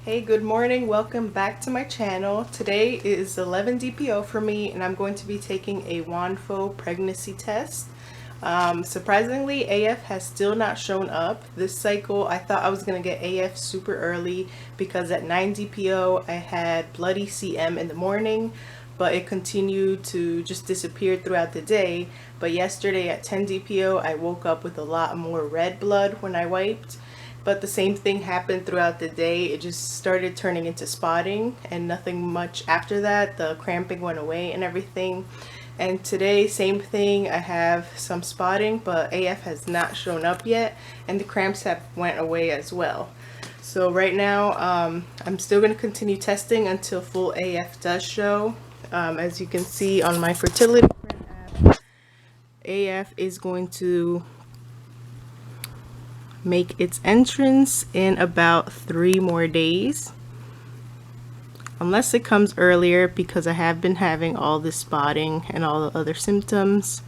Hey, good morning. Welcome back to my channel. Today is 11 DPO for me, and I'm going to be taking a WANFO pregnancy test. Surprisingly, AF has still not shown up. This cycle, I thought I was going to get AF super early because at 9 DPO, I had bloody CM in the morning, but it continued to just disappear throughout the day. But yesterday at 10 DPO, I woke up with a lot more red blood when I wiped. But the same thing happened throughout the day. It just started turning into spotting and nothing much after that. The cramping went away and everything. And today, same thing. I have some spotting, but AF has not shown up yet, and the cramps have went away as well. So right now, I'm still going to continue testing until full AF does show. As you can see on my fertility app, AF is going to make its entrance in about 3 more days, unless it comes earlier, because I have been having all this spotting and all the other symptoms.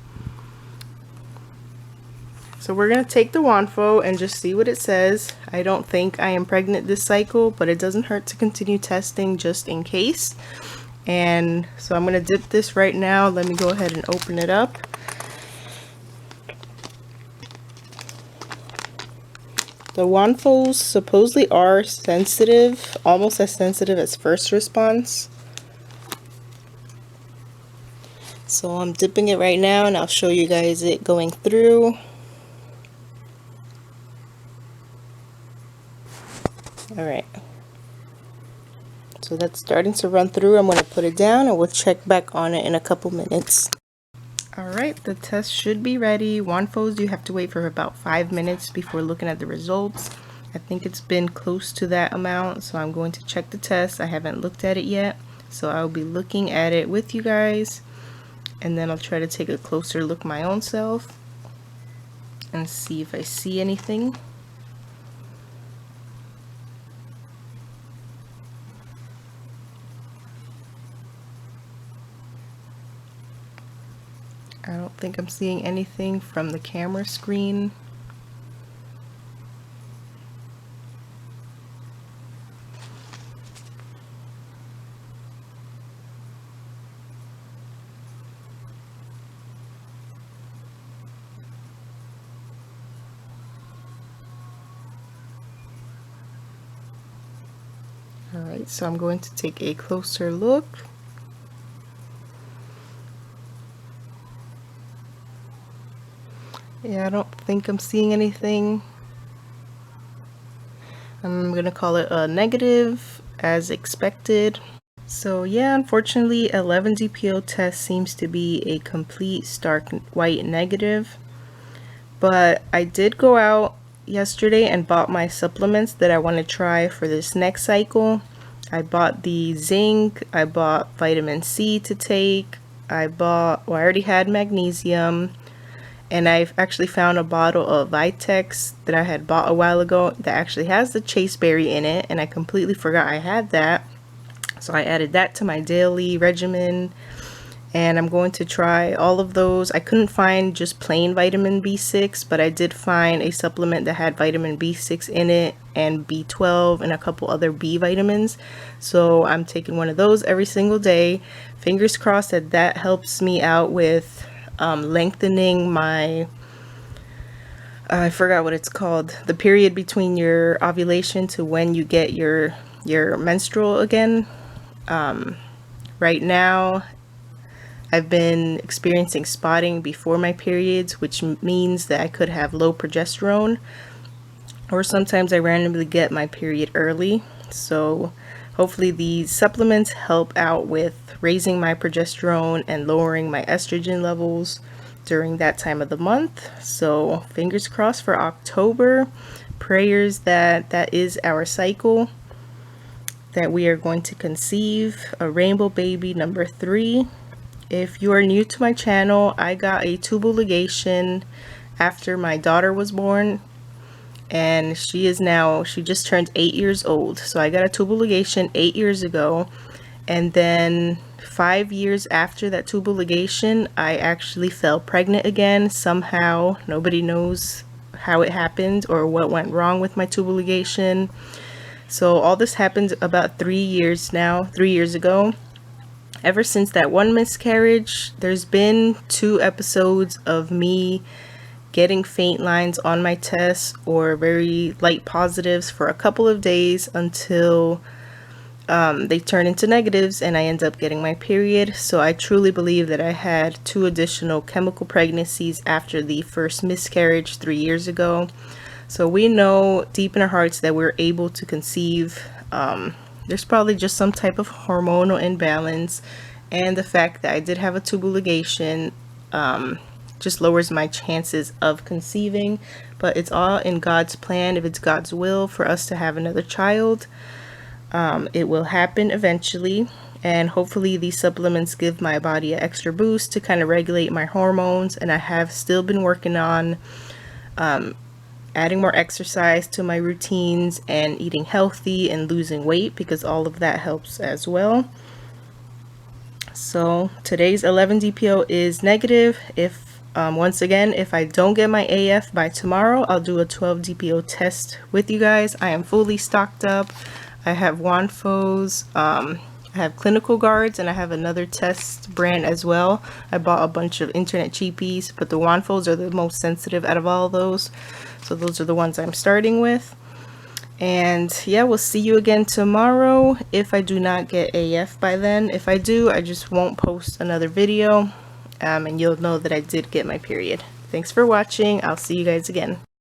So we're going to take the WANFO and just see what it says. I don't think I am pregnant this cycle, but it doesn't hurt to continue testing just in case. And so I'm going to dip this right now. Let me go ahead and open it up. The WANFOs supposedly are sensitive, almost as sensitive as first response. So I'm dipping it right now, and I'll show you guys it going through. Alright. So that's starting to run through. I'm going to put it down, and we'll check back on it in a couple minutes. Alright, the test should be ready. WANFOs, you have to wait for about 5 minutes before looking at the results. I think it's been close to that amount, so I'm going to check the test. I haven't looked at it yet, so I'll be looking at it with you guys, and then I'll try to take a closer look my own self and see if I see anything. I don't think I'm seeing anything from the camera screen. Alright, so I'm going to take a closer look. Yeah, I don't think I'm seeing anything. I'm gonna call it a negative, as expected. So yeah, unfortunately 11 DPO test seems to be a complete stark white negative. But I did go out yesterday and bought my supplements that I want to try for this next cycle. I bought the zinc, I bought vitamin C to take, I already had magnesium, and I've actually found a bottle of Vitex that I had bought a while ago that actually has the chaseberry in it, and I completely forgot I had that. So I added that to my daily regimen, and I'm going to try all of those. I couldn't find just plain vitamin B6, but I did find a supplement that had vitamin B6 in it and B12 and a couple other B vitamins. So I'm taking one of those every single day. Fingers crossed that that helps me out with lengthening my, I forgot what it's called, the period between your ovulation to when you get your menstrual again. Right now I've been experiencing spotting before my periods, which means that I could have low progesterone, or sometimes I randomly get my period early. So hopefully these supplements help out with raising my progesterone and lowering my estrogen levels during that time of the month. So fingers crossed for October. Prayers that that is our cycle, that we are going to conceive a rainbow baby number 3. If you are new to my channel, I got a tubal ligation after my daughter was born, and she just turned 8 years old. So I got a tubal ligation 8 years ago, and then 5 years after that tubal ligation, I actually fell pregnant again somehow. Nobody knows how it happened or what went wrong with my tubal ligation. So all this happened about 3 years ago. Ever since that one miscarriage, there's been 2 episodes of me getting faint lines on my tests or very light positives for a couple of days until they turn into negatives and I end up getting my period. So I truly believe that I had 2 additional chemical pregnancies after the first miscarriage 3 years ago. So we know deep in our hearts that we're able to conceive. There's probably just some type of hormonal imbalance, and the fact that I did have a tubal ligation just lowers my chances of conceiving. But it's all in God's plan. If it's God's will for us to have another child, it will happen eventually. And hopefully these supplements give my body an extra boost to kind of regulate my hormones. And I have still been working on adding more exercise to my routines and eating healthy and losing weight, because all of that helps as well. So today's 11 DPO is negative. If once again, if I don't get my AF by tomorrow, I'll do a 12 DPO test with you guys. I am fully stocked up. I have Wanfos, I have Clinical Guards, and I have another test brand as well. I bought a bunch of internet cheapies, but the Wanfos are the most sensitive out of all of those. So those are the ones I'm starting with. And yeah, we'll see you again tomorrow if I do not get AF by then. If I do, I just won't post another video, and you'll know that I did get my period. Thanks for watching. I'll see you guys again.